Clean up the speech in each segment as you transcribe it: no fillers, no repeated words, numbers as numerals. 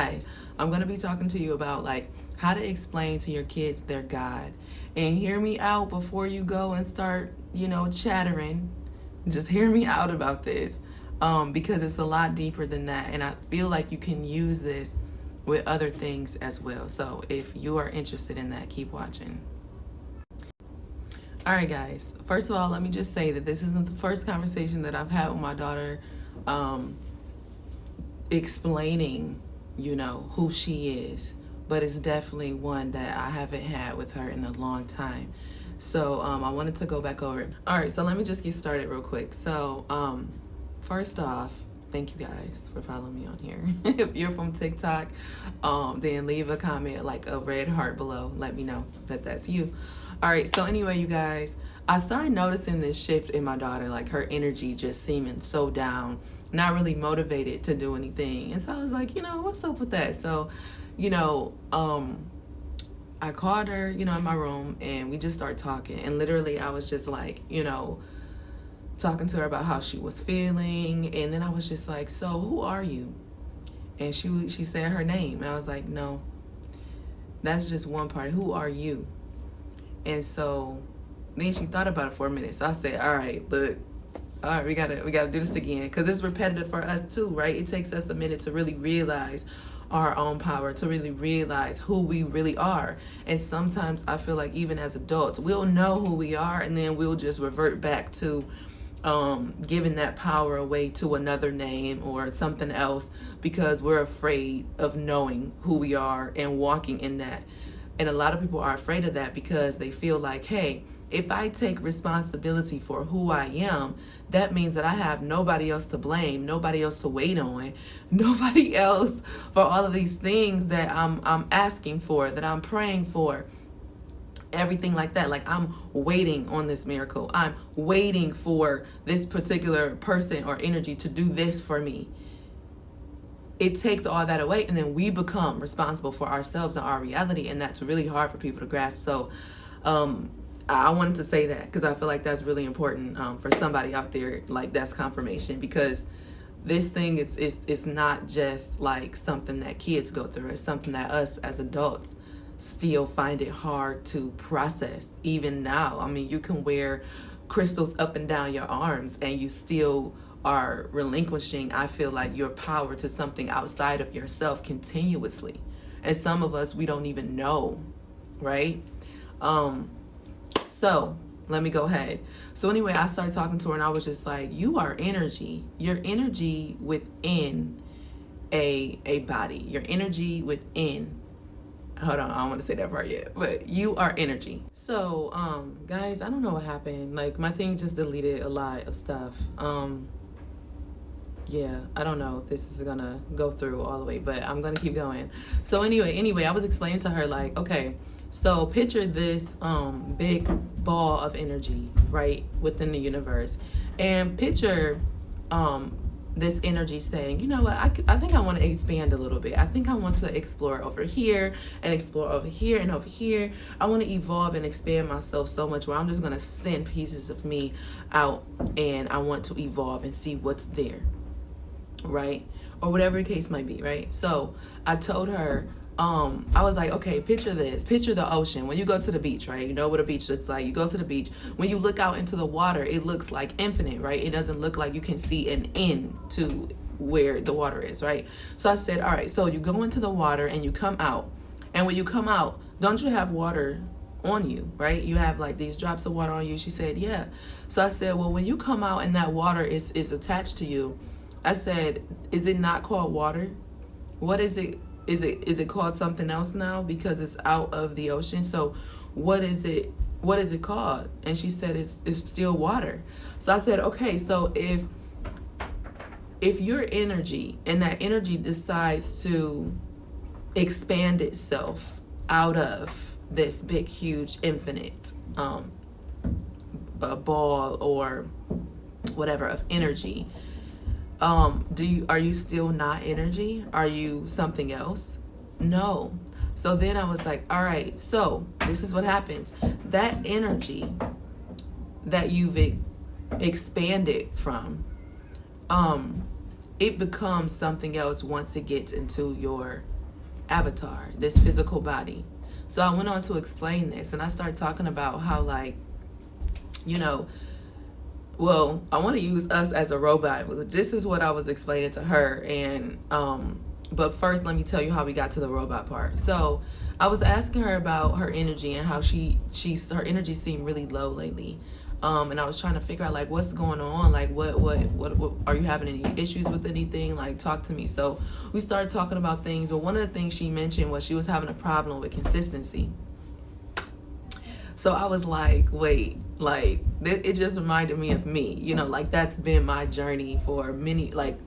Guys, I'm going to be talking to you about like how to explain to your kids their God. And hear me out before you go and start, chattering. Just hear me out about this, because it's a lot deeper than that. And I feel like you can use this with other things as well. So if you are interested in that, keep watching. All right, guys. First of all, let me just say that this isn't the first conversation that I've had with my daughter, explaining, who she is. But it's definitely one that I haven't had with her in a long time. So I wanted to go back over it. All right, so let me just get started real quick. So first off, thank you guys for following me on here. If you're from TikTok, then leave a comment, like a red heart below. Let me know that that's you. All right, so anyway, you guys, I started noticing this shift in my daughter, like her energy just seeming so down, not really motivated to do anything. And so I was like, what's up with that? So, I called her, in my room, and we just started talking. And literally, I was just like, talking to her about how she was feeling. And then I was just like, so who are you? And she said her name. And I was like, no, that's just one part. Who are you? And so then she thought about it for a minute. So I said, all right, we gotta do this again, because it's repetitive for us too, right? It takes us a minute to really realize our own power, to really realize who we really are. And sometimes I feel like even as adults, we'll know who we are, and then we'll just revert back to giving that power away to another name or something else, because we're afraid of knowing who we are and walking in that. And a lot of people are afraid of that because they feel like, hey, if I take responsibility for who I am, that means that I have nobody else to blame, nobody else to wait on, nobody else for all of these things that I'm asking for, that I'm praying for, everything like that. Like, I'm waiting on this miracle. I'm waiting for this particular person or energy to do this for me. It takes all that away, and then we become responsible for ourselves and our reality, and that's really hard for people to grasp. So I wanted to say that because I feel like that's really important for somebody out there. Like, that's confirmation, because this thing is not just like something that kids go through. It's something that us as adults still find it hard to process even now. I mean, you can wear crystals up and down your arms and you still are relinquishing, I feel like, your power to something outside of yourself continuously. And some of us, we don't even know, right? So let me go ahead. So anyway, I started talking to her, and I was just like, you are energy. Your energy within a body. Your energy within, hold on, I don't want to say that part yet, but you are energy. So guys, I don't know what happened. Like, my thing just deleted a lot of stuff. Yeah, I don't know if this is gonna go through all the way, but I'm gonna keep going. So anyway, I was explaining to her, like, okay, so picture this big ball of energy, right, within the universe, and picture this energy saying, you know what, I think I want to expand a little bit. I think I want to explore over here and explore over here and over here. I want to evolve and expand myself so much where I'm just going to send pieces of me out, and I want to evolve and see what's there, right? Or whatever the case might be, right? So I told her, I was like, okay, picture this. Picture the ocean. When you go to the beach, right? You know what a beach looks like. You go to the beach. When you look out into the water, it looks like infinite, right? It doesn't look like you can see an end to where the water is, right? So I said, all right, so you go into the water and you come out. And when you come out, don't you have water on you, right? You have like these drops of water on you. She said, yeah. So I said, well, when you come out and that water is attached to you, I said, is it not called water? What is it? Is it called something else now because it's out of the ocean? So what is it called? And she said it's still water. So I said, okay, so if your energy and that energy decides to expand itself out of this big, huge, infinite ball or whatever of energy, are you still not energy? Are you something else? No. So then I was like, all right, so this is what happens. That energy that you've expanded from, it becomes something else once it gets into your avatar, this physical body. So I went on to explain this, and I started talking about how, like, you know, well, I want to use us as a robot. This is what I was explaining to her, and but first, let me tell you how we got to the robot part. So I was asking her about her energy and how her energy seemed really low lately. And I was trying to figure out, like, what's going on, like what are you having any issues with anything, like, talk to me. So we started talking about things, but one of the things she mentioned was she was having a problem with consistency. So I was like, wait, like, it just reminded me of me, like, that's been my journey for many, like,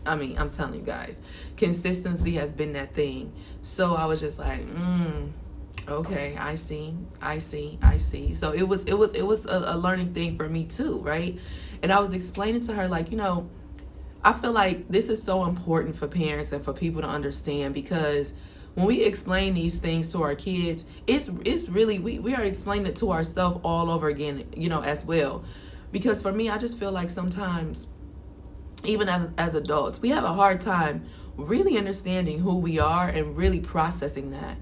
I mean, I'm telling you guys, consistency has been that thing. So I was just like, okay, I see. So it was a learning thing for me too, right? And I was explaining to her, like, I feel like this is so important for parents and for people to understand, because when we explain these things to our kids, it's really, we are explaining it to ourselves all over again, as well. Because for me, I just feel like sometimes, even as adults, we have a hard time really understanding who we are and really processing that.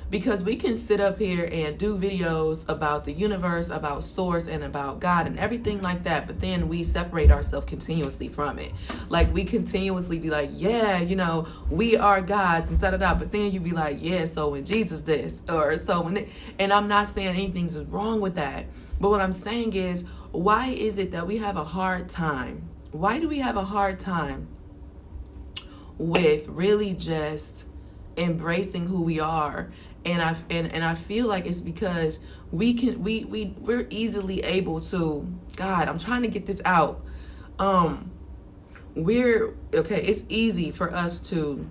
Because we can sit up here and do videos about the universe, about source, and about God and everything like that, but then we separate ourselves continuously from it. Like, we continuously be like, yeah, we are God, and da-da-da, but then you be like, yeah, so when Jesus this, or so when and I'm not saying anything's wrong with that, but what I'm saying is, why is it that we have a hard time? Why do we have a hard time with really just embracing who we are? And I feel like it's because we're easily able to, God, I'm trying to get this out. It's easy for us to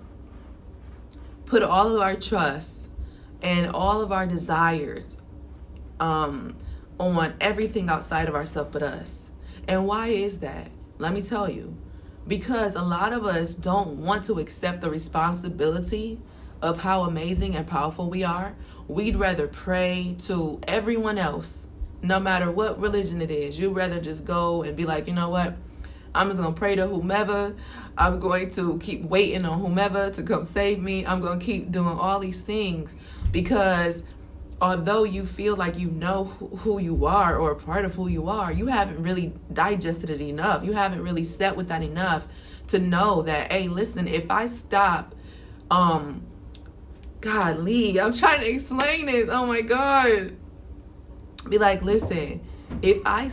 put all of our trust and all of our desires on everything outside of ourselves but us. And why is that? Let me tell you. Because a lot of us don't want to accept the responsibility of how amazing and powerful we are. We'd rather pray to everyone else, no matter what religion it is. You'd rather just go and be like, you know what? I'm just going to pray to whomever. I'm going to keep waiting on whomever to come save me. I'm going to keep doing all these things, because although you feel like you know who you are or a part of who you are, you haven't really digested it enough. You haven't really sat with that enough to know that, hey, listen, if I stop, Golly, I'm trying to explain this. Oh my God. Be like, listen, if I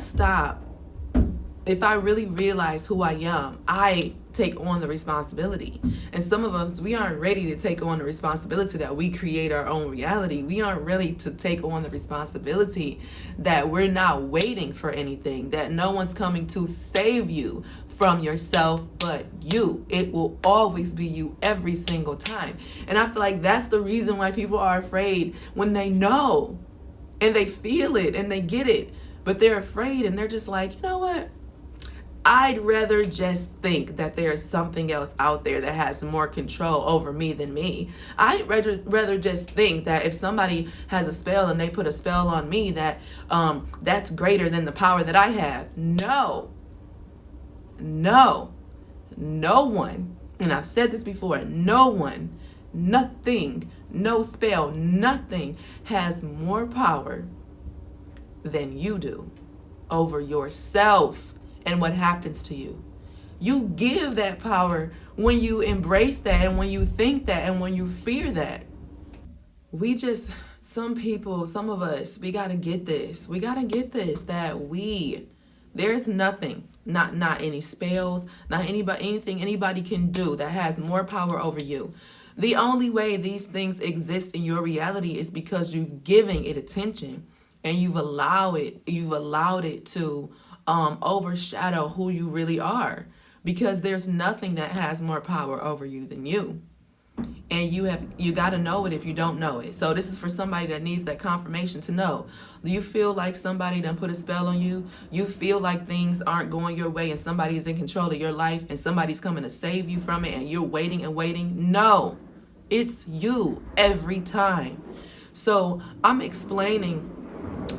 really realize who I am, I take on the responsibility. And some of us, we aren't ready to take on the responsibility that we create our own reality. We aren't ready to take on the responsibility that we're not waiting for anything, that no one's coming to save you from yourself but you. It will always be you every single time. And I feel like that's the reason why people are afraid, when they know and they feel it and they get it, but they're afraid and they're just like, you know what? I'd rather just think that there's something else out there that has more control over me than me. I'd rather just think that if somebody has a spell and they put a spell on me, that that's greater than the power that I have. No one, and I've said this before, no one, nothing, no spell, nothing has more power than you do over yourself and what happens to you. You give that power when you embrace that, and when you think that, and when you fear that. Some of us, we got to get this. We got to get this, that there's nothing, not any spells, not anything anybody can do that has more power over you. The only way these things exist in your reality is because you've given it attention, and you've allowed it to overshadow who you really are, because there's nothing that has more power over you than you. And you got to know it if you don't know it. So this is for somebody that needs that confirmation to know. Do you feel like somebody done put a spell on you? You feel like things aren't going your way and somebody's in control of your life and somebody's coming to save you from it, and you're waiting and waiting? No, it's you every time. So I'm explaining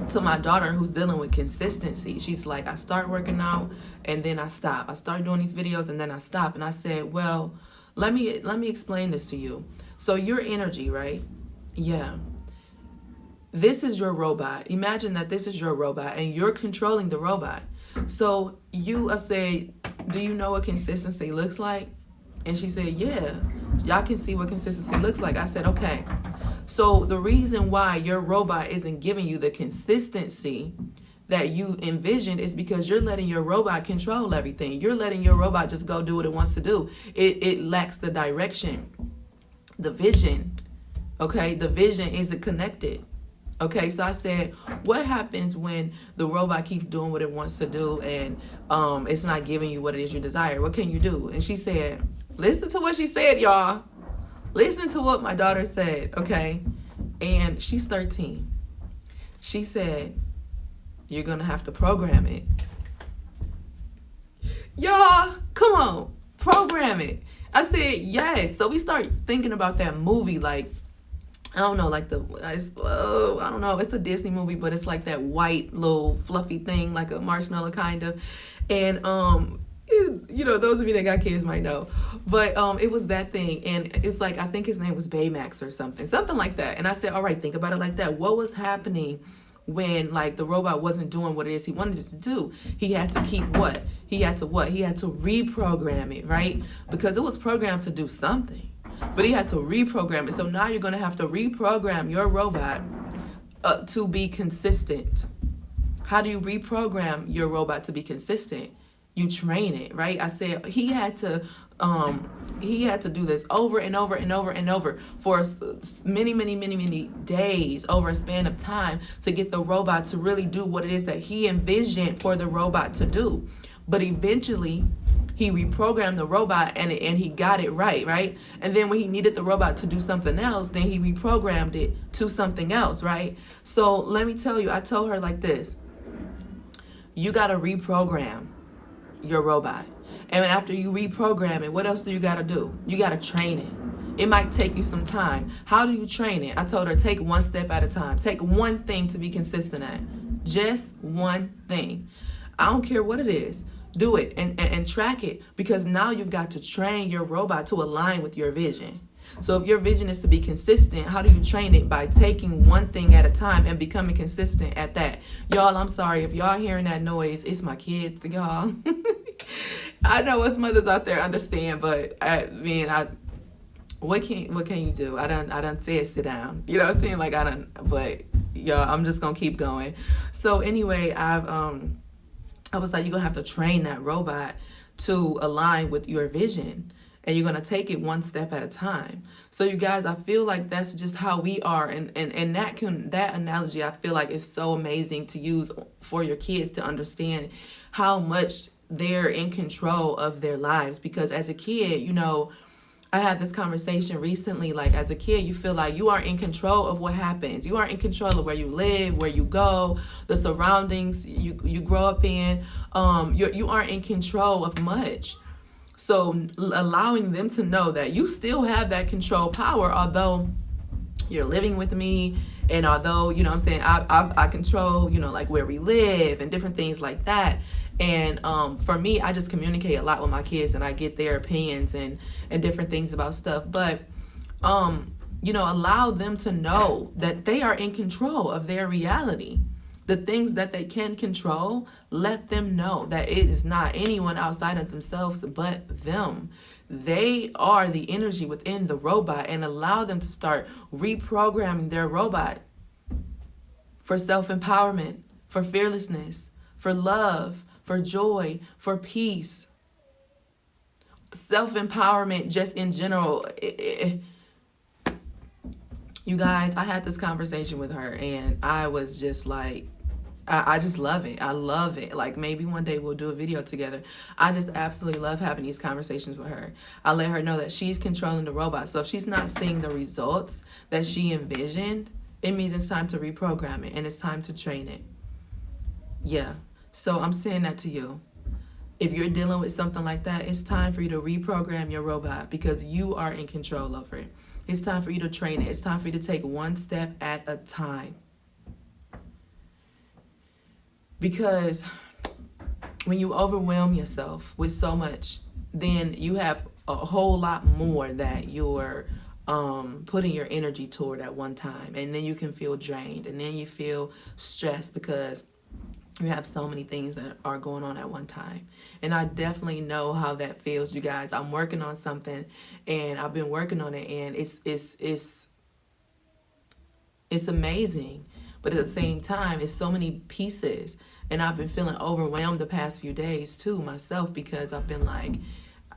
to my daughter who's dealing with consistency. She's like, I start working out and then I stop. I start doing these videos and then I stop. And I said, well, let me explain this to you. So your energy, right? Yeah. This is your robot. Imagine that this is your robot and you're controlling the robot. So I say, do you know what consistency looks like? And she said, yeah, y'all can see what consistency looks like. I said, okay. So the reason why your robot isn't giving you the consistency that you envisioned is because you're letting your robot control everything. You're letting your robot just go do what it wants to do. It lacks the direction, the vision. Okay, the vision isn't connected. Okay, so I said, what happens when the robot keeps doing what it wants to do and it's not giving you what it is you desire? What can you do? And she said, listen to what she said, y'all. Listen to what my daughter said, okay? And she's 13. She said, you're going to have to program it. Y'all, come on, program it. I said, yes. So we start thinking about that movie, like, I don't know, like I don't know, it's a Disney movie, but it's like that white little fluffy thing, like a marshmallow kind of. And, those of you that got kids might know. But it was that thing. And it's like, I think his name was Baymax or something like that. And I said, all right, think about it like that. What was happening when like the robot wasn't doing what it is he wanted it to do? He had to keep what? He had to reprogram it, right? Because it was programmed to do something. But he had to reprogram it. So now you're going to have to reprogram your robot to be consistent. How do you reprogram your robot to be consistent? You train it, right? I said he had to do this over and over and over and over for many days, over a span of time, to get the robot to really do what it is that he envisioned for the robot to do. But eventually he reprogrammed the robot and he got it right? And then when he needed the robot to do something else, then he reprogrammed it to something else, right? So let me tell you, I told her like this: you got to reprogram your robot. And after you reprogram it, what else do you got to do? You got to train it. It might take you some time. How do you train it? I told her, take one step at a time. Take one thing to be consistent at. Just one thing. I don't care what it is. Do it and track it, because now you've got to train your robot to align with your vision. So if your vision is to be consistent, how do you train it? By taking one thing at a time and becoming consistent at that. Y'all, I'm sorry if y'all hearing that noise. It's my kids, y'all. I know us mothers out there understand, but what can you do? I done said sit down. You know what I'm saying? Like but y'all, I'm just gonna keep going. So anyway, I was like, you're going to have to train that robot to align with your vision. And you're going to take it one step at a time. So you guys, I feel like that's just how we are. And that analogy, I feel like, is so amazing to use for your kids to understand how much they're in control of their lives. Because as a kid, I had this conversation recently, like as a kid, you feel like you are in control of what happens. You are in control of where you live, where you go, the surroundings you grow up in. You aren't in control of much. So allowing them to know that you still have that control power, although you're living with me, and although, you know what I'm saying, I control, like where we live and different things like that. And for me, I just communicate a lot with my kids, and I get their opinions and different things about stuff. But, allow them to know that they are in control of their reality. The things that they can control, let them know that it is not anyone outside of themselves but them. They are the energy within the robot, and allow them to start reprogramming their robot for self-empowerment, for fearlessness, for love, for joy, for peace. Self-empowerment just in general. You guys, I had this conversation with her, and I was just like, I just love it. I love it. Like, maybe one day we'll do a video together. I just absolutely love having these conversations with her. I let her know that she's controlling the robot. So if she's not seeing the results that she envisioned, it means it's time to reprogram it, and it's time to train it. Yeah. So I'm saying that to you. If you're dealing with something like that, it's time for you to reprogram your robot, because you are in control over it. It's time for you to train it. It's time for you to take one step at a time. Because when you overwhelm yourself with so much, then you have a whole lot more that you're putting your energy toward at one time. And then you can feel drained. And then you feel stressed because you have so many things that are going on at one time. And I definitely know how that feels, you guys. I'm working on something and I've been working on it, and it's amazing. But at the same time, it's so many pieces. And I've been feeling overwhelmed the past few days too myself, because I've been like,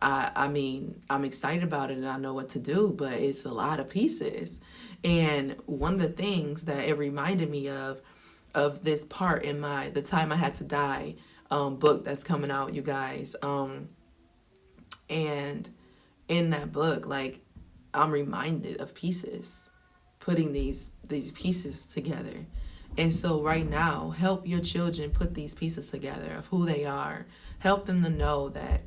I mean, I'm excited about it and I know what to do, but it's a lot of pieces. And one of the things that it reminded me of this part in my The Time I Had to Die book that's coming out, you guys. And in that book, like, I'm reminded of pieces, putting these pieces together. And so right now, help your children put these pieces together of who they are. Help them to know that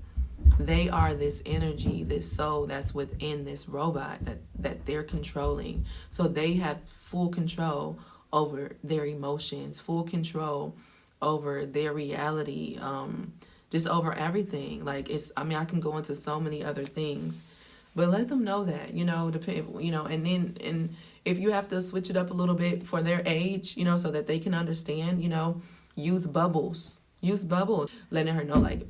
they are this energy, this soul that's within this robot that they're controlling. So they have full control over their emotions, full control over their reality, just over everything. Like, I can go into so many other things, but let them know that, and if you have to switch it up a little bit for their age, so that they can understand, use bubbles. Use bubbles, letting her know, like,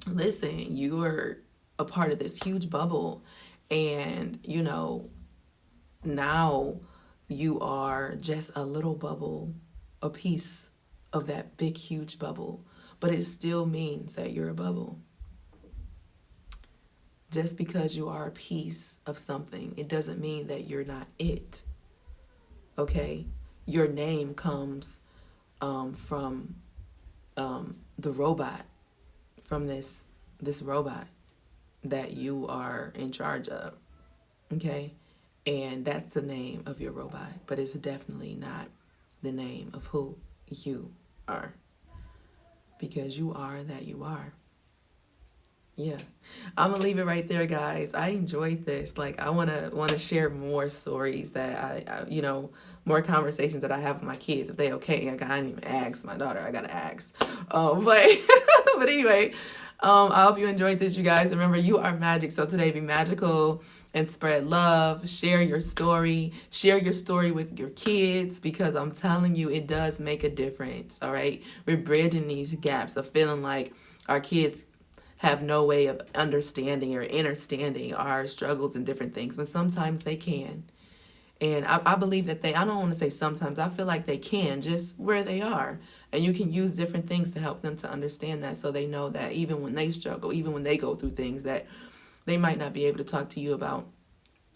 listen, you are a part of this huge bubble, and now you are just a little bubble, a piece of that big huge bubble, but it still means that you're a bubble. Just because you are a piece of something, it doesn't mean that you're not it. Okay? Your name comes from the robot, from this robot that you are in charge of. Okay? And that's the name of your robot, but it's definitely not the name of who you are, because you are that you are. Yeah, I'm gonna leave it right there, guys. I enjoyed this. Like, I wanna share more stories that more conversations that I have with my kids, if they okay. I didn't even ask my daughter. I gotta ask. But but anyway, I hope you enjoyed this, you guys. Remember, you are magic. So today, be magical and spread love. Share your story. Share your story with your kids, because I'm telling you, it does make a difference. All right, we're bridging these gaps of feeling like our kids have no way of understanding or understanding our struggles and different things, but sometimes they can. And I believe that I don't want to say sometimes, I feel like they can, just where they are. And you can use different things to help them to understand that, so they know that even when they struggle, even when they go through things that they might not be able to talk to you about,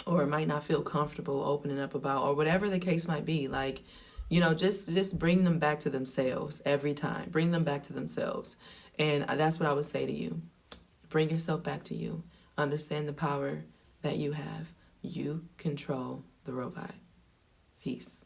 or might not feel comfortable opening up about, or whatever the case might be, like, just bring them back to themselves every time. Bring them back to themselves. And that's what I would say to you. Bring yourself back to you. Understand the power that you have. You control the robot. Peace.